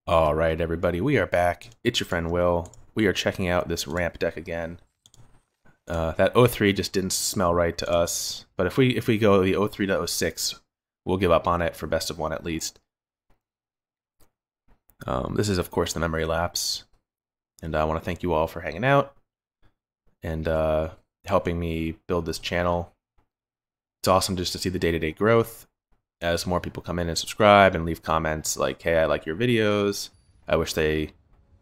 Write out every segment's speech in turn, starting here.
All right, everybody, we are back. It's your friend Will. We are checking out this ramp deck again. That 03 just didn't smell right to us, but if we go the 03 to 06, we'll give up on it for best of one at least. This is, of course, the memory lapse, and I want to thank you all for hanging out and helping me build this channel. It's awesome just to see the day-to-day growth as more people come in and subscribe and leave comments like, hey, I like your videos. I wish they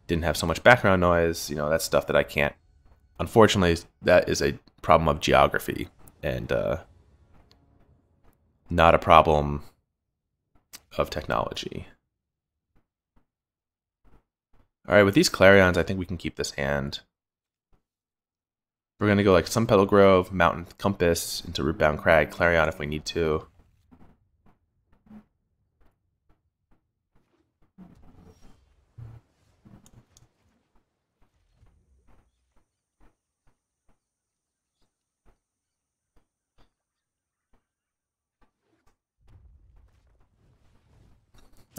didn't have so much background noise. You know, that's stuff that I can't. Unfortunately, that is a problem of geography and not a problem of technology. All right, with these Clarions, I think we can keep this hand. We're going to go like Sunpetal Grove, Mountain Compass, into Rootbound Crag, Clarion if we need to.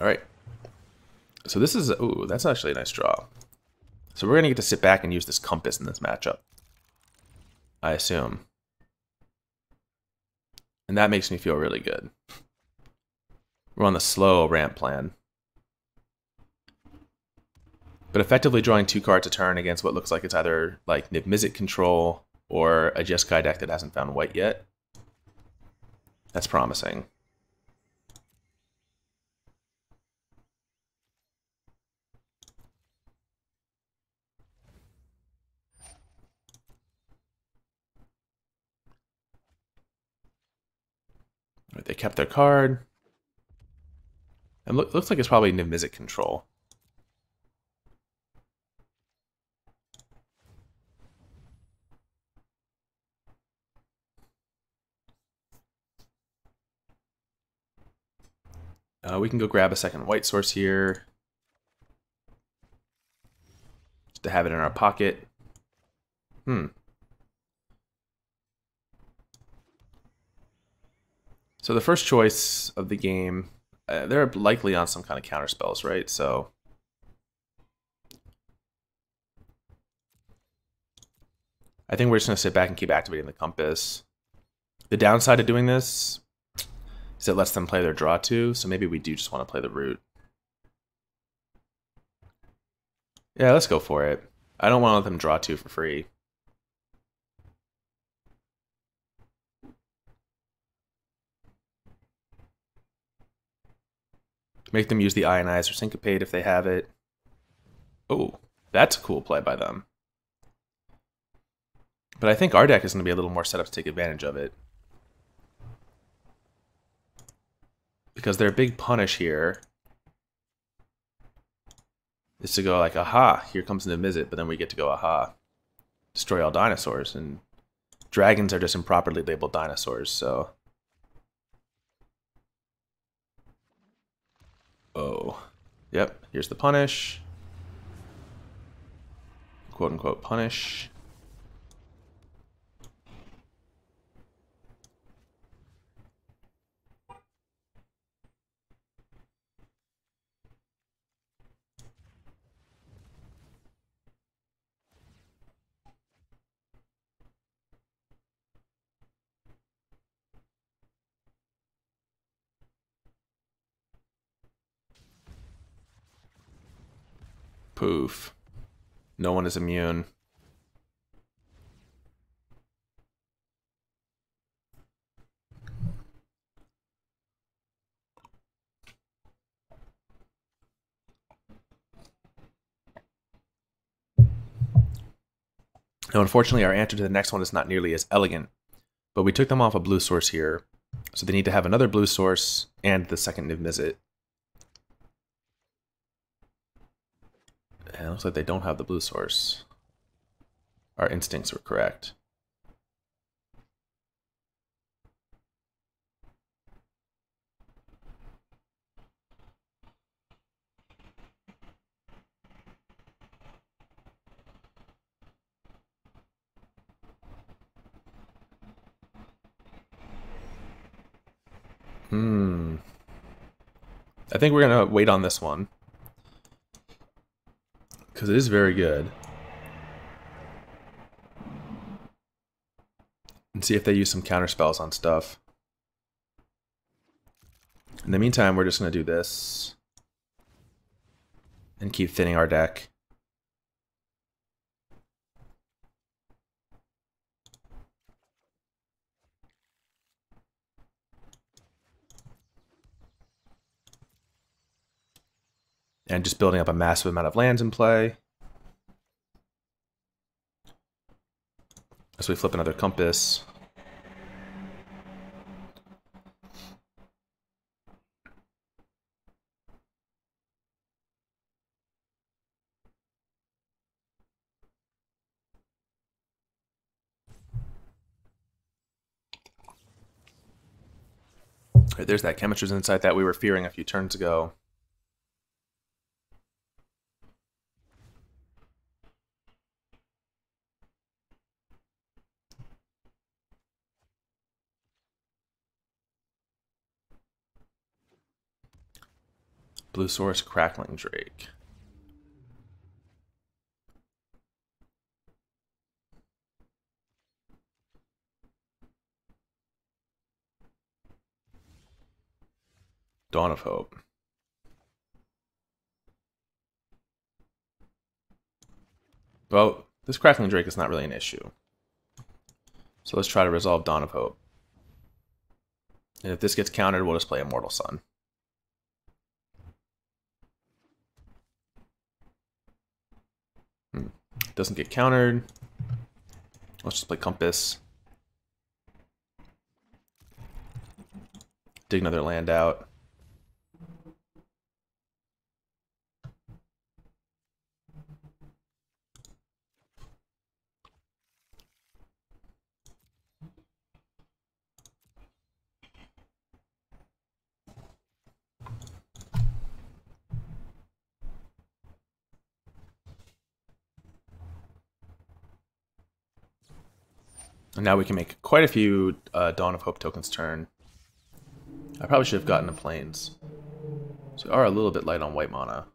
All right. So this is, ooh, that's actually a nice draw. So we're going to get to sit back and use this compass in this matchup, I assume. And that makes me feel really good. We're on the slow ramp plan. But effectively drawing 2 cards a turn against what looks like it's either like Niv-Mizzet control or a Jeskai deck that hasn't found white yet. That's promising. Right, they kept their card. And looks like it's probably Niv-Mizzet control. We can go grab a second white source here. Just to have it in our pocket. So the first choice of the game, they're likely on some kind of counter spells, right? So I think we're just going to sit back and keep activating the compass. The downside of doing this is it lets them play their draw too, so maybe we do just want to play the root. Yeah, let's go for it. I don't want to let them draw 2 for free. Make them use the Ionize or Syncopate if they have it. Oh, that's a cool play by them. But I think our deck is going to be a little more set up to take advantage of it. Because their big punish here is to go like, aha, here comes the Niv-Mizzet, but then we get to go, aha, destroy all dinosaurs. And dragons are just improperly labeled dinosaurs, so... Oh. Yep, here's the punish. Quote-unquote punish. Poof. No one is immune. Now, unfortunately, our answer to the next one is not nearly as elegant, but we took them off a blue source here, so they need to have another blue source and the second Niv-Mizzet. And it looks like they don't have the blue source. Our instincts were correct. I think we're going to wait on this one. because it is very good. And see if they use some counter spells on stuff. In the meantime, we're just going to do this and keep thinning our deck. And just building up a massive amount of lands in play. As we flip another Compass. Right, there's that Chemistry's Insight that we were fearing a few turns ago. Blue Source, Crackling Drake. Dawn of Hope. Well, this Crackling Drake is not really an issue. So let's try to resolve Dawn of Hope. And if this gets countered, we'll just play Immortal Sun. Doesn't get countered. Let's just play Compass. Dig another land out. And now we can make quite a few Dawn of Hope tokens turn. I probably should have gotten the Plains. So we are a little bit light on white mana.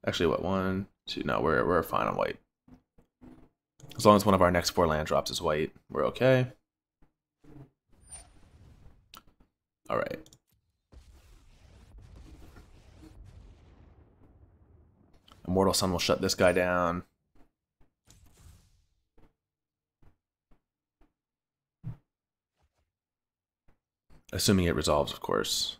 Actually, what, 1, 2, no, we're fine on white. As long as one of our next 4 land drops is white, we're okay. Alright. Immortal Sun will shut this guy down. Assuming it resolves, of course.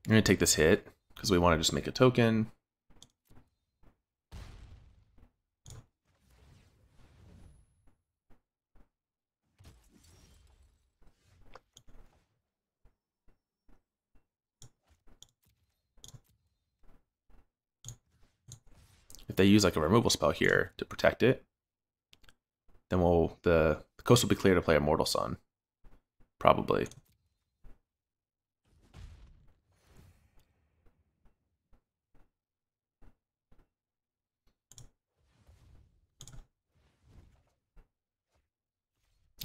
I'm going to take this hit, because we want to just make a token. If they use like a removal spell here to protect it, then the coast will be clear to play Immortal Sun. Probably.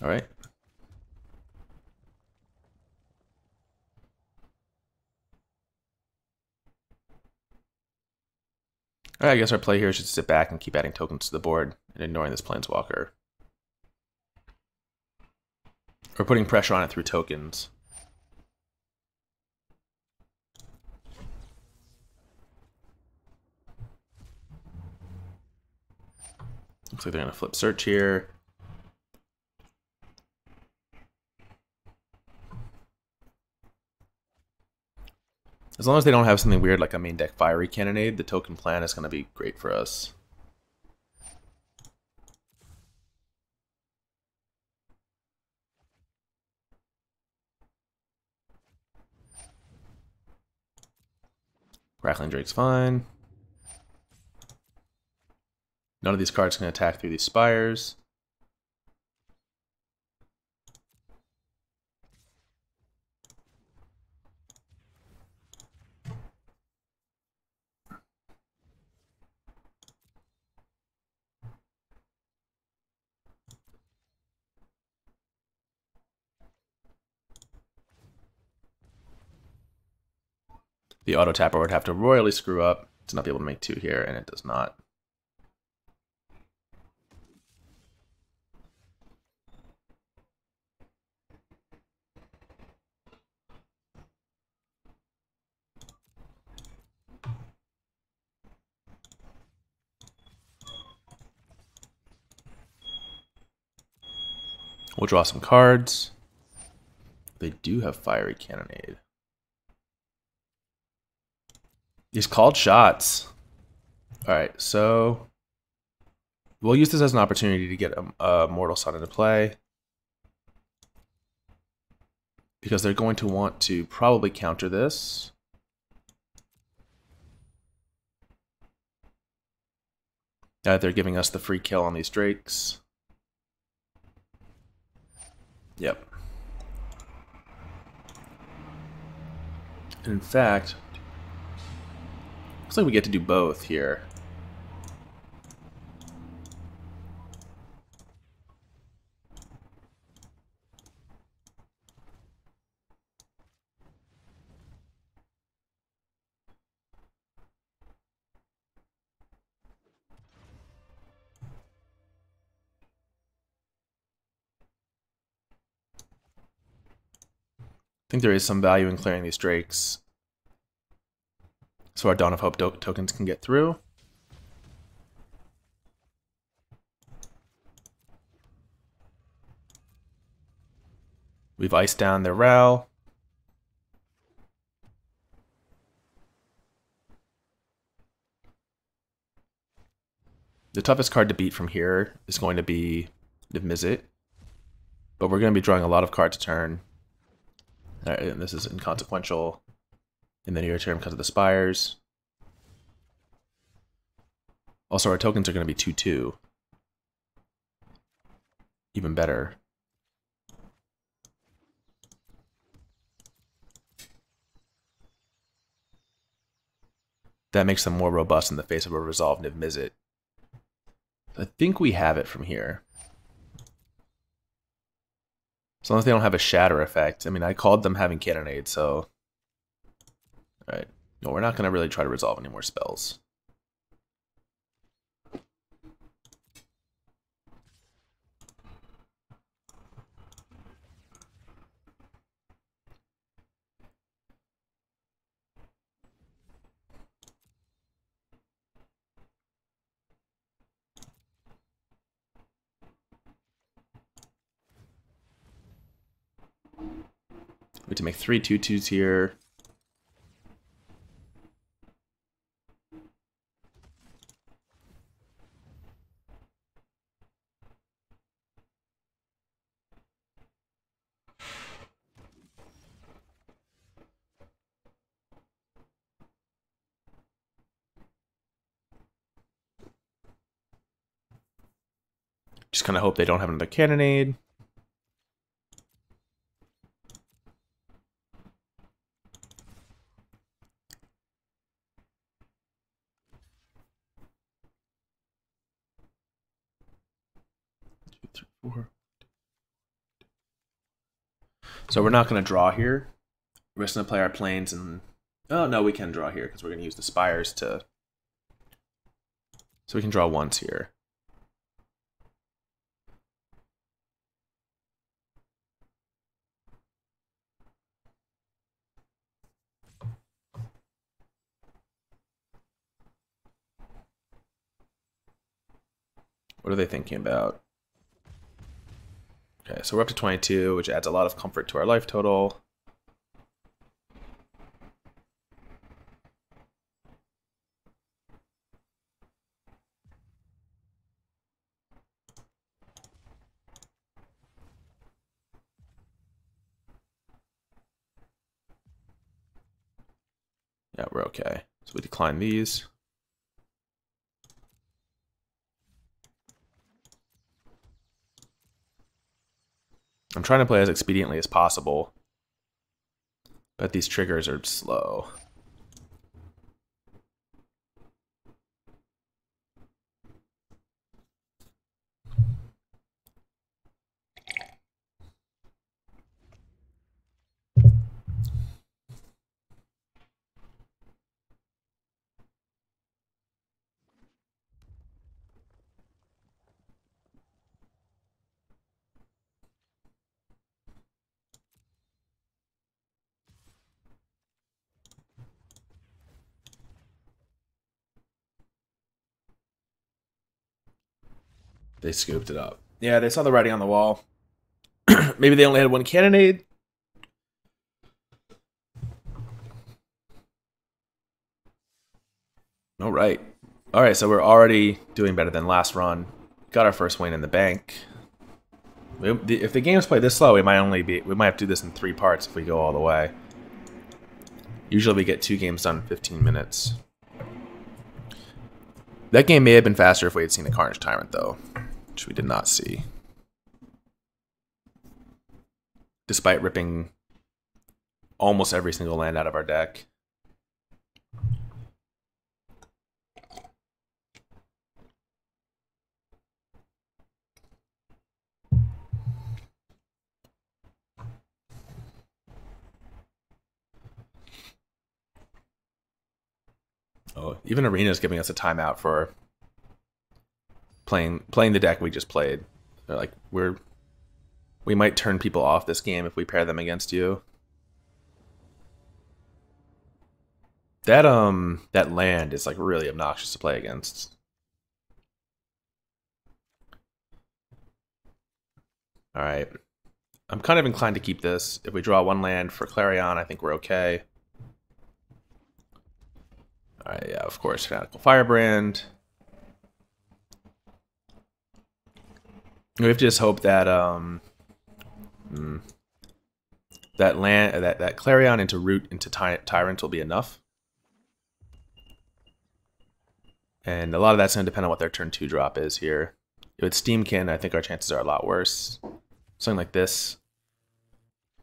Alright. Alright, I guess our play here is just sit back and keep adding tokens to the board and ignoring this Planeswalker. Or putting pressure on it through tokens. Looks like they're going to flip Search here. As long as they don't have something weird like a main deck Fiery Cannonade, the token plan is going to be great for us. Crackling Drake's fine. None of these cards can attack through these spires. The auto tapper would have to royally screw up to not be able to make 2 here, and it does not. We'll draw some cards. They do have Fiery Cannonade. These called shots. Alright, so we'll use this as an opportunity to get a Immortal Sun into play. Because they're going to want to probably counter this. They're giving us the free kill on these drakes. Yep. In fact, looks like we get to do both here. I think there is some value in clearing these drakes so our Dawn of Hope tokens can get through. We've iced down their Ral. The toughest card to beat from here is going to be Niv-Mizzet, but we're going to be drawing a lot of cards a turn. And this is inconsequential in the near term because of the Spires. Also, our tokens are going to be 2/2. Even better. That makes them more robust in the face of a resolved Niv-Mizzet. I think we have it from here. As long as they don't have a shatter effect. I mean, I called them having Cannonade, so... Alright. No, we're not going to really try to resolve any more spells. We have to make 3 2/2s here. Just kind of hope they don't have another Cannonade. So we're not going to draw here. We're just going to play our planes and... Oh, no, we can draw here because we're going to use the Spires to... So we can draw once here. What are they thinking about? Okay, so we're up to 22, which adds a lot of comfort to our life total. Yeah, we're okay. So we decline these. I'm trying to play as expediently as possible, but these triggers are slow. They scooped it up. Yeah, they saw the writing on the wall. Maybe they only had one cannonade. All right. All right, so we're already doing better than last run. Got our first win in the bank. If the game's played this slow, we might have to do this in 3 parts if we go all the way. Usually we get 2 games done in 15 minutes. That game may have been faster if we had seen the Carnage Tyrant, though, which we did not see. Despite ripping almost every single land out of our deck. Oh, even Arena is giving us a timeout for playing the deck we just played. They're like, we might turn people off this game if we pair them against you. That land is like really obnoxious to play against. All right. I'm kind of inclined to keep this. If we draw 1 land for Clarion, I think we're okay. Alright, yeah, of course, Fanatical Firebrand. We have to just hope that that Clarion into Root into Tyrant will be enough. And a lot of that's going to depend on what their turn 2 drop is here. With Steamkin, I think our chances are a lot worse. Something like this,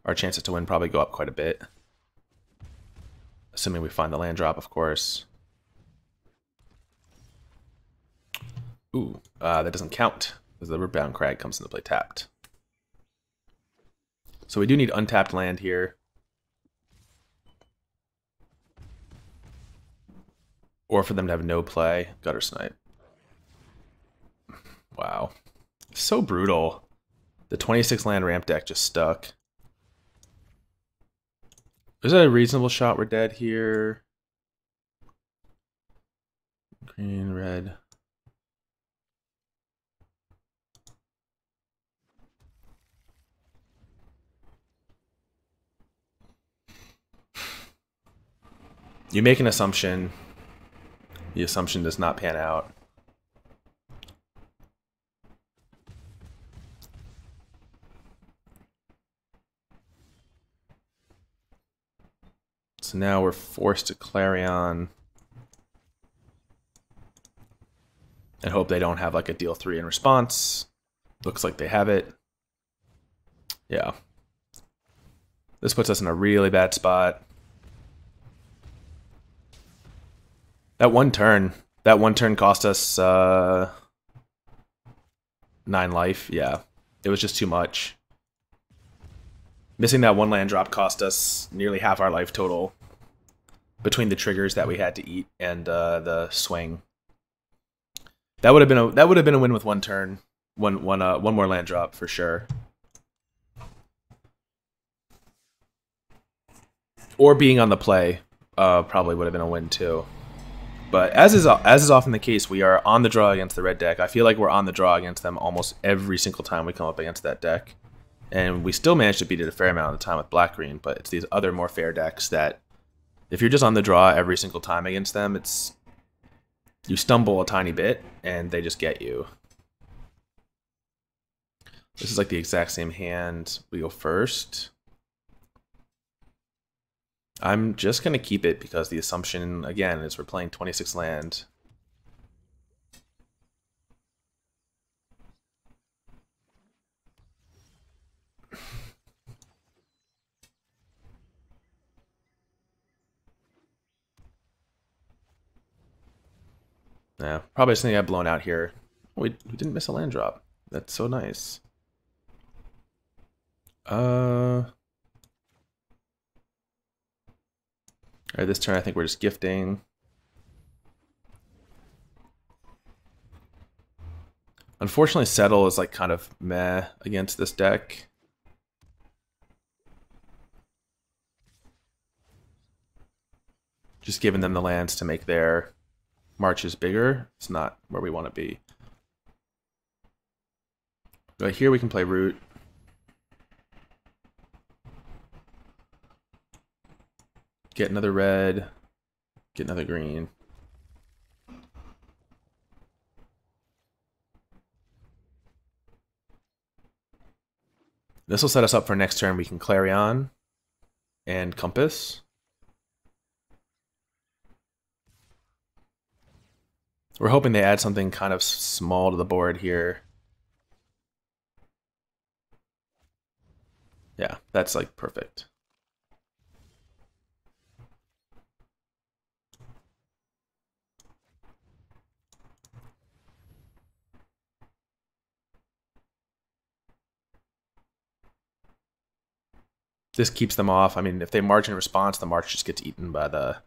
our chances to win probably go up quite a bit. Assuming we find the land drop, of course. Ooh, that doesn't count, because the Rootbound Crag comes into play tapped. So we do need untapped land here. Or for them to have no play. Gutter Snipe. Wow. So brutal. The 26 land ramp deck just stuck. Is that a reasonable shot we're dead here? Green, red. You make an assumption. The assumption does not pan out. So now we're forced to Clarion. And hope they don't have like a deal 3 in response. Looks like they have it. Yeah. This puts us in a really bad spot. That one turn cost us 9 life. Yeah, it was just too much. Missing that 1 land drop cost us nearly half our life total between the triggers that we had to eat and the swing. That would have been a win with 1 turn, one more land drop for sure. Or being on the play probably would have been a win too. But as is often the case, we are on the draw against the red deck. I feel like we're on the draw against them almost every single time we come up against that deck. And we still manage to beat it a fair amount of the time with black-green, but it's these other more fair decks that, if you're just on the draw every single time against them, you stumble a tiny bit, and they just get you. This is like the exact same hand. We go first. I'm just going to keep it because the assumption, again, is we're playing 26 land. Yeah, probably something got blown out here. We didn't miss a land drop. That's so nice. Alright, this turn I think we're just gifting. Unfortunately, Settle is like kind of meh against this deck. Just giving them the lands to make their marches bigger. It's not where we want to be. Right here we can play Root. Get another red. Get another green. This will set us up for next turn. We can Clarion and Compass. We're hoping they add something kind of small to the board here. Yeah, that's like perfect. This keeps them off. I mean, if they march in response, the march just gets eaten by the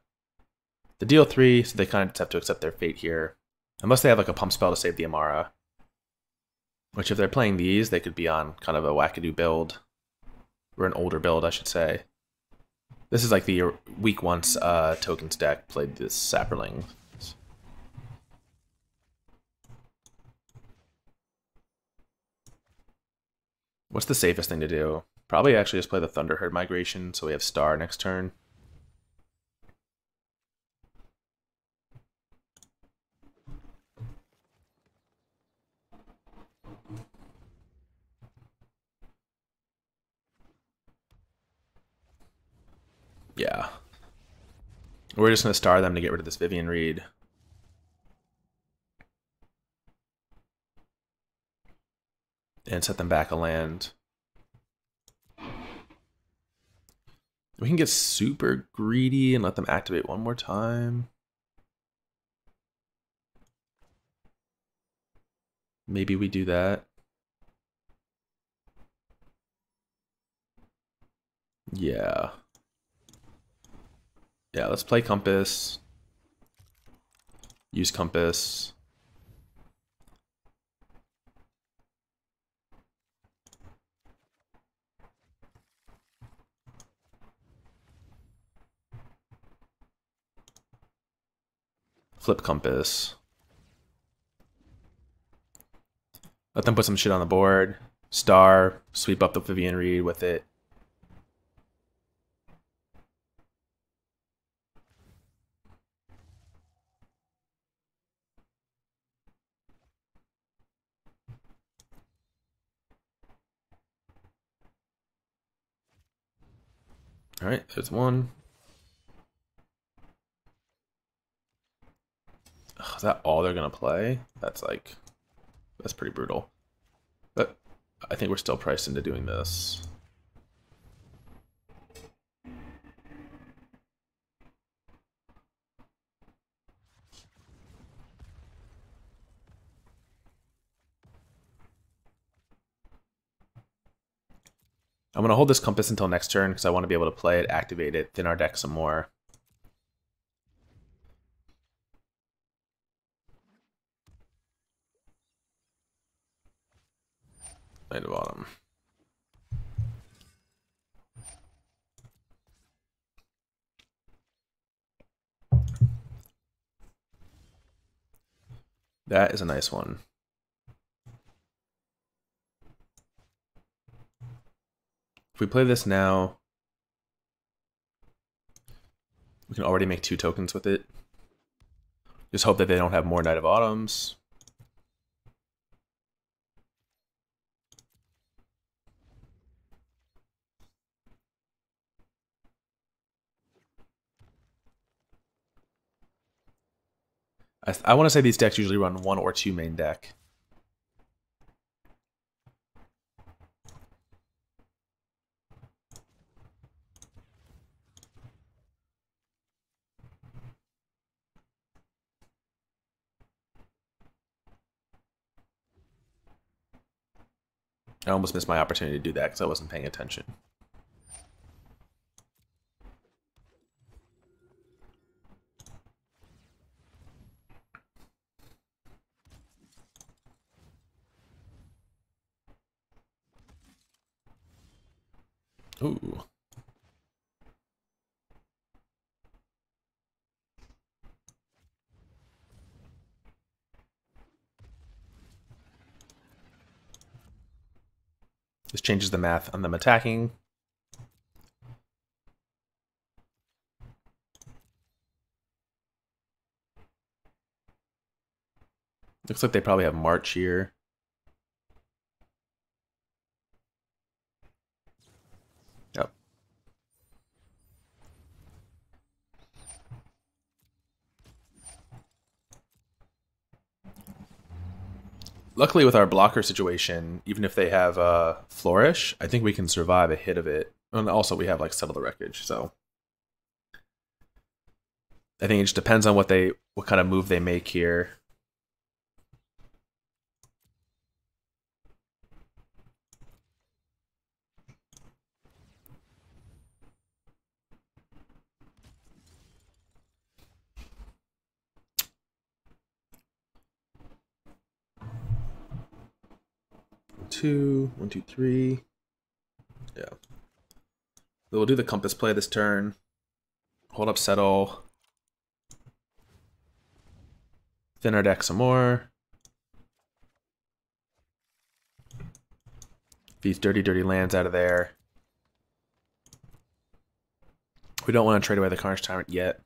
deal 3, so they kind of just have to accept their fate here. Unless they have like a pump spell to save the Amara. Which if they're playing these, they could be on kind of a wackadoo build. Or an older build, I should say. This is like the week once tokens deck played this Sapperling. What's the safest thing to do? Probably actually just play the Thunderherd Migration, so we have Star next turn. Yeah. We're just going to Star them to get rid of this Vivian Reed. And set them back a land. We can get super greedy and let them activate one more time. Maybe we do that. Yeah. Yeah, let's play Compass. Use Compass. Flip Compass. Let them put some shit on the board. Star, sweep up the Vivian Reed with it. Alright, there's one. Ugh, is that all they're gonna play? That's pretty brutal. But I think we're still priced into doing this. I'm going to hold this Compass until next turn because I want to be able to play it, activate it, thin our deck some more. Knight of Autumn. That is a nice one. If we play this now, we can already make 2 tokens with it. Just hope that they don't have more Knight of Autumns. I want to say these decks usually run 1 or 2 main deck. I almost missed my opportunity to do that because I wasn't paying attention. Ooh. Just changes the math on them attacking. Looks like they probably have March here. Yep. Luckily with our blocker situation, even if they have Flourish, I think we can survive a hit of it. And also we have like Settle the Wreckage, so I think it just depends on what kind of move they make here. One, two, three. Yeah. So we'll do the Compass play this turn. Hold up Settle. Thin our deck some more. These dirty lands out of there. We don't want to trade away the Carnage Tyrant yet.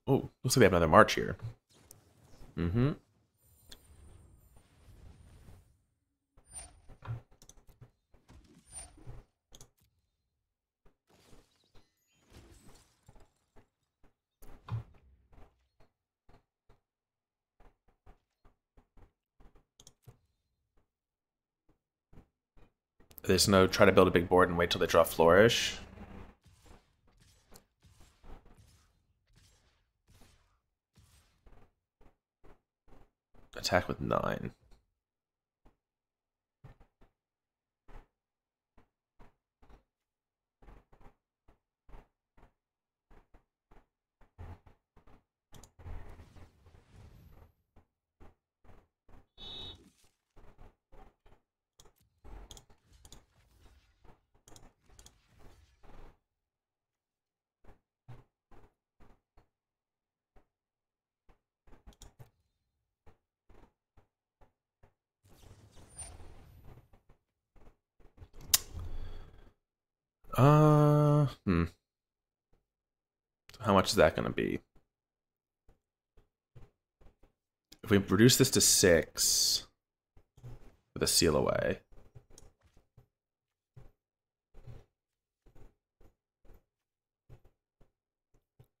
Oh, looks like they have another March here. Mm-hmm. There's no try to build a big board and wait till they draw Flourish. Attack with 9. How much is that going to be? If we reduce this to 6 with a seal away.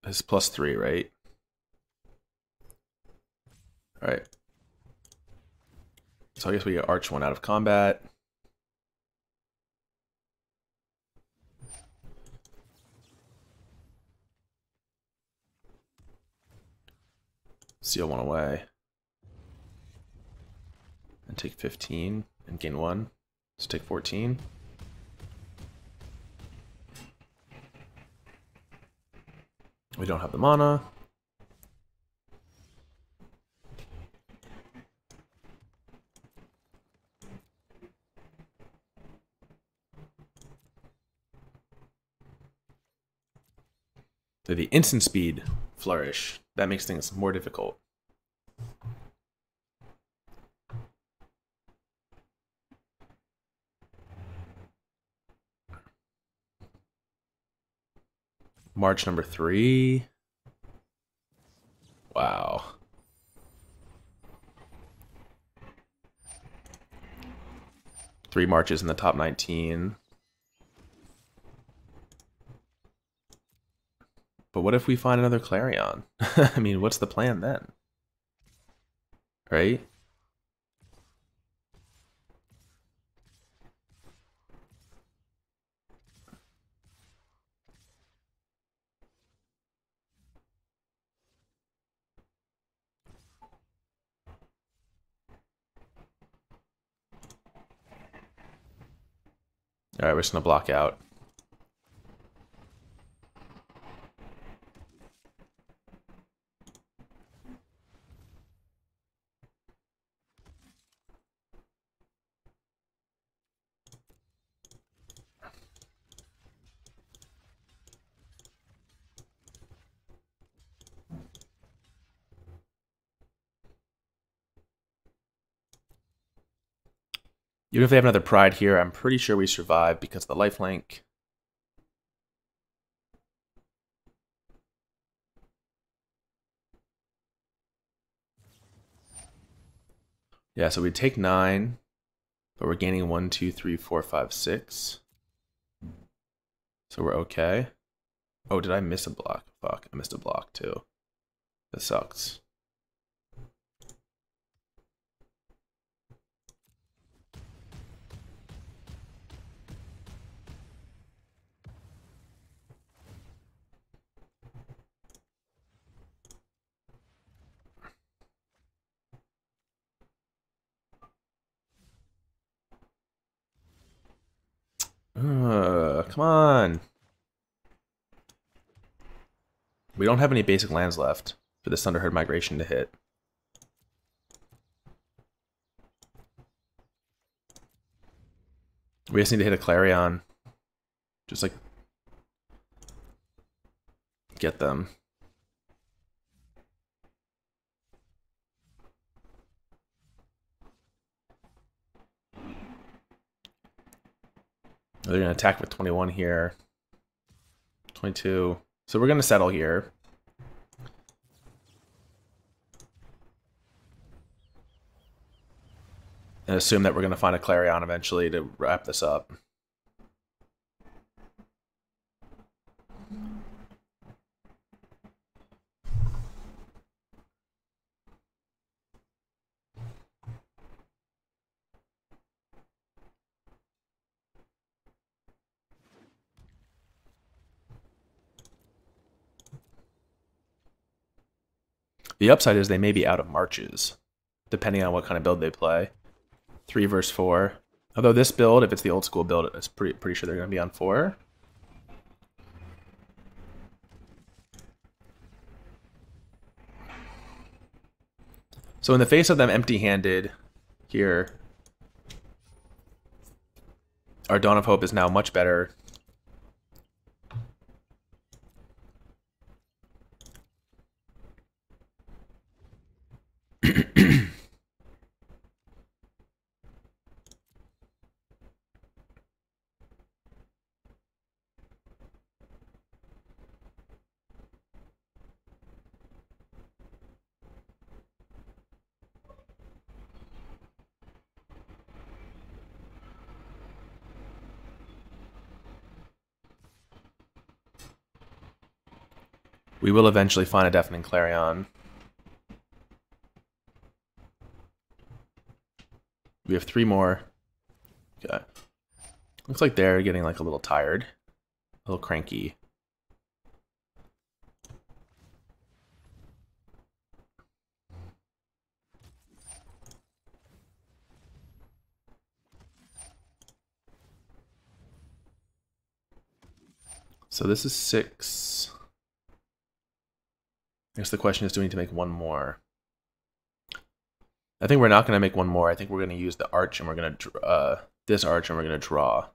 This is +3, right? Alright. So I guess we get Arch 1 out of combat. Seal 1 away. And take 15 and gain 1. So take 14. We don't have the mana. So the instant speed Flourish. That makes things more difficult. March number 3. Wow. Three marches in the top 19. But what if we find another Clarion? I mean, what's the plan then? Right? Alright, we're just gonna block out. Even if they have another Pride here, I'm pretty sure we survive because of the lifelink. Yeah, so we take 9, but we're gaining 1, 2, 3, 4, 5, 6. So we're okay. Oh, did I miss a block? Fuck, I missed a block too. That sucks. Come on. We don't have any basic lands left for the Thunderherd Migration to hit. We just need to hit a Clarion. Just like get them. They're going to attack with 21 here. 22. So we're going to settle here. And assume that we're going to find a Clarion eventually to wrap this up. The upside is they may be out of marches, depending on what kind of build they play. 3 versus 4. Although this build, if it's the old school build, it's pretty sure they're going to be on 4. So in the face of them empty-handed here, our Dawn of Hope is now much better. We will eventually find a Deafening Clarion. We have 3 more. Okay. Looks like they're getting like a little tired. A little cranky. So this is 6. I guess the question is, do we need to make 1 more? I think we're not going to make 1 more. I think we're going to use the Arch, and we're going to this Arch, and we're going to draw.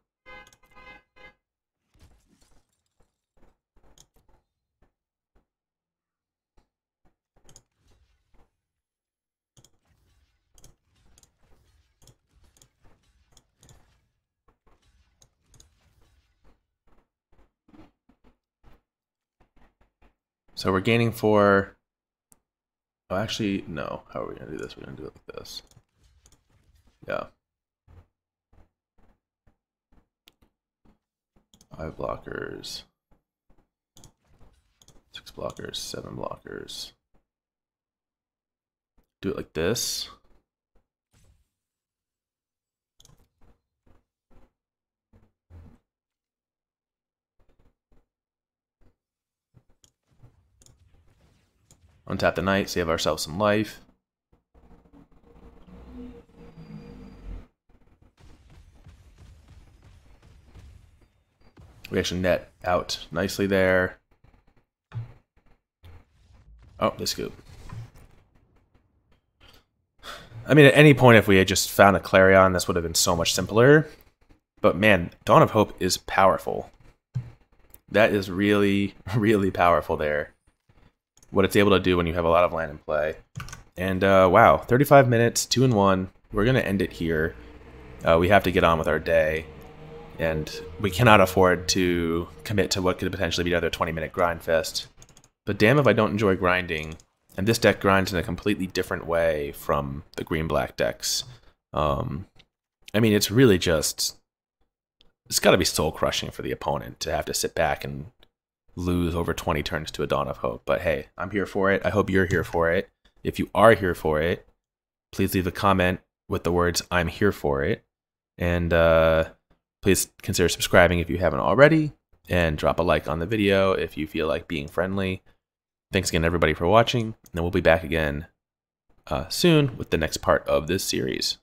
So we're gaining 4. Oh, actually, no. How are we going to do this? We're going to do it like this. Yeah. 5 blockers. 6 blockers. 7 blockers. Do it like this. Untap the Knight, save ourselves some life. We actually net out nicely there. Oh, the scoop. I mean, at any point, if we had just found a Clarion, this would have been so much simpler. But man, Dawn of Hope is powerful. That is really, really powerful there. What it's able to do when you have a lot of land in play. And wow, 35 minutes, 2-1. We're going to end it here. We have to get on with our day, and we cannot afford to commit to what could potentially be another 20-minute grind fest. But damn if I don't enjoy grinding, and this deck grinds in a completely different way from the green-black decks. I mean, it's really just... It's got to be soul-crushing for the opponent to have to sit back and lose over 20 turns to a Dawn of Hope. But hey, I'm here for it. I hope you're here for it. If you are here for it, please leave a comment with the words, I'm here for it. And please consider subscribing if you haven't already. And drop a like on the video if you feel like being friendly. Thanks again, everybody, for watching. And we'll be back again soon with the next part of this series.